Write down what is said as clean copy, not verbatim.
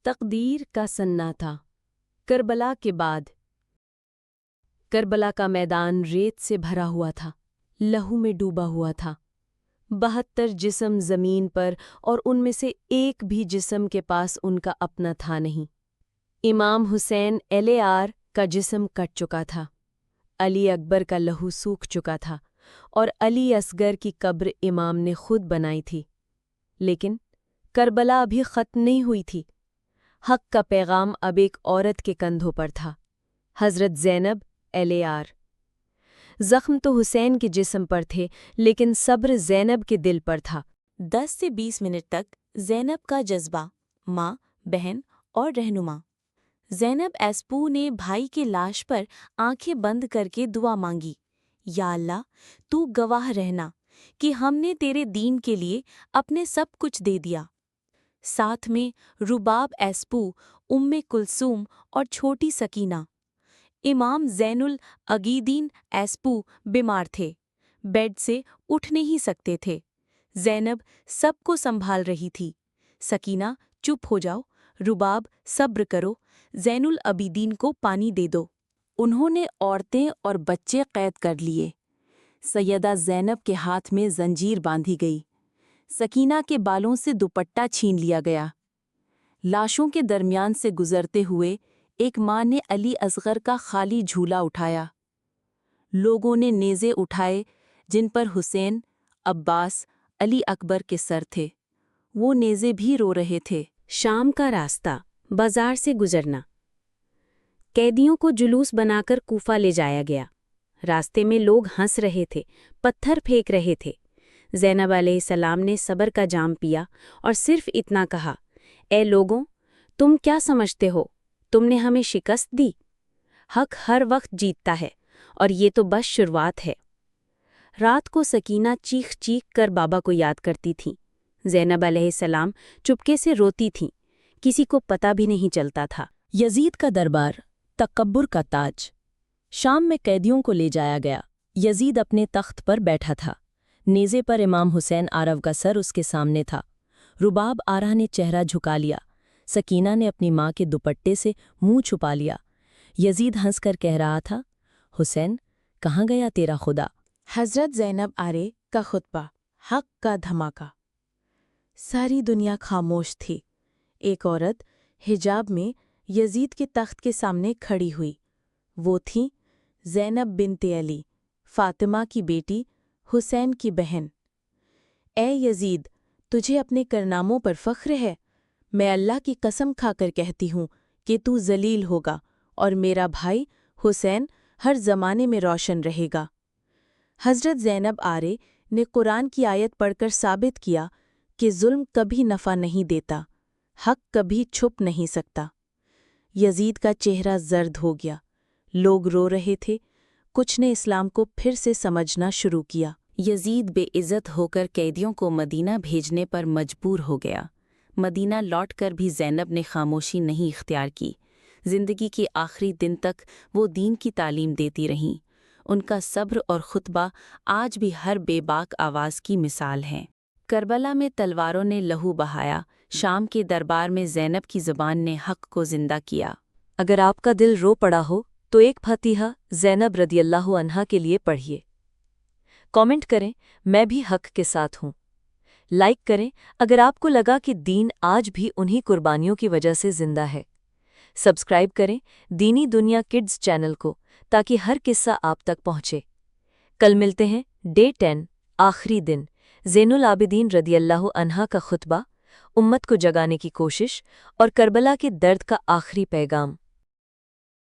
تقدیر کا سنہ تھا۔ کربلا کے بعد کربلا کا میدان ریت سے بھرا ہوا تھا، لہو میں ڈوبا ہوا تھا۔ 72 جسم زمین پر اور ان میں سے ایک بھی جسم کے پاس ان کا اپنا تھا نہیں۔ امام حسین LAR کا جسم کٹ چکا تھا، علی اکبر کا لہو سوکھ چکا تھا اور علی اصغر کی قبر امام نے خود بنائی تھی۔ لیکن کربلا ابھی ختم نہیں ہوئی تھی۔ حق کا پیغام اب ایک عورت کے کندھوں پر تھا، حضرت زینب LAR۔ زخم تو حسین کے جسم پر تھے، لیکن صبر زینب کے دل پر تھا۔ 10 سے 20 منٹ تک زینب کا جذبہ، ماں، بہن اور رہنما۔ زینب ایسپو نے بھائی کے لاش پر آنکھیں بند کر کے دعا مانگی، یا اللہ تو گواہ رہنا کہ ہم نے تیرے دین کے لیے اپنے سب کچھ دے دیا۔ ساتھ میں رباب ایسپو، کلثوم اور چھوٹی سکینہ۔ امام زین العابدین ایسپو بیمار تھے، بیڈ سے اٹھ نہیں سکتے تھے۔ زینب سب کو سنبھال رہی تھی۔ سکینہ چپ ہو جاؤ، رباب صبر کرو، زین العابدین کو پانی دے دو۔ انہوں نے عورتیں اور بچے قید کر لیے۔ سیدہ زینب کے ہاتھ میں زنجیر باندھی گئی، سکینہ کے بالوں سے دوپٹہ چھین لیا گیا۔ لاشوں کے درمیان سے گزرتے ہوئے ایک ماں نے علی اصغر کا خالی جھولا اٹھایا۔ لوگوں نے نیزے اٹھائے جن پر حسین، عباس، علی اکبر کے سر تھے۔ وہ نیزے بھی رو رہے تھے۔ شام کا راستہ، بازار سے گزرنا۔ قیدیوں کو جلوس بنا کر کوفہ لے جایا گیا۔ راستے میں لوگ ہنس رہے تھے، پتھر پھینک رہے تھے۔ زینب علیہ السلام نے صبر کا جام پیا اور صرف اتنا کہا، اے لوگوں، تم کیا سمجھتے ہو؟ تم نے ہمیں شکست دی؟ حق ہر وقت جیتتا ہے اور یہ تو بس شروعات ہے۔ رات کو سکینہ چیخ چیخ کر بابا کو یاد کرتی تھیں۔ زینب علیہ السلام چپکے سے روتی تھیں، کسی کو پتہ بھی نہیں چلتا تھا۔ یزید کا دربار، تکبر کا تاج۔ شام میں قیدیوں کو لے جایا گیا۔ یزید اپنے تخت پر بیٹھا تھا، نیزے پر امام حسین آرو کا سر اس کے سامنے تھا۔ رباب آرا نے چہرہ جھکا لیا، سکینہ نے اپنی ماں کے دوپٹے سے منہ چھپا لیا۔ یزید ہنس کر کہہ رہا تھا، حسین، کہاں گیا تیرا خدا؟ حضرت زینب آرے کا خطبہ، حق کا دھماکہ۔ ساری دنیا خاموش تھی۔ ایک عورت حجاب میں یزید کے تخت کے سامنے کھڑی ہوئی۔ وہ تھیں زینب بنت علی، فاطمہ کی بیٹی، حسین کی بہن۔ اے یزید، تجھے اپنے کارناموں پر فخر ہے؟ میں اللہ کی قسم کھا کر کہتی ہوں کہ تو ذلیل ہوگا اور میرا بھائی حسین ہر زمانے میں روشن رہے گا۔ حضرت زینب آرے نے قرآن کی آیت پڑھ کر ثابت کیا کہ ظلم کبھی نفع نہیں دیتا، حق کبھی چھپ نہیں سکتا۔ یزید کا چہرہ زرد ہو گیا، لوگ رو رہے تھے، کچھ نے اسلام کو پھر سے سمجھنا شروع کیا۔ یزید بے عزت ہو کر قیدیوں کو مدینہ بھیجنے پر مجبور ہو گیا۔ مدینہ لوٹ کر بھی زینب نے خاموشی نہیں اختیار کی۔ زندگی کے آخری دن تک وہ دین کی تعلیم دیتی رہیں۔ ان کا صبر اور خطبہ آج بھی ہر بے باک آواز کی مثال ہے۔ کربلا میں تلواروں نے لہو بہایا، شام کے دربار میں زینب کی زبان نے حق کو زندہ کیا۔ اگر آپ کا دل رو پڑا ہو تو ایک فاتحہ زینب رضی اللہ عنہا کے لیے پڑھیے۔ کامنٹ کریں، میں بھی حق کے ساتھ ہوں۔ لائک کریں اگر آپ کو لگا کہ دین آج بھی انہی قربانیوں کی وجہ سے زندہ ہے۔ سبسکرائب کریں دینی دنیا کڈز چینل کو تاکہ ہر قصہ آپ تک پہنچے۔ کل ملتے ہیں ڈے 10، آخری دن، زین العابدین رضی اللہ عنہا کا خطبہ، امت کو جگانے کی کوشش اور کربلا کے درد کا آخری پیغام۔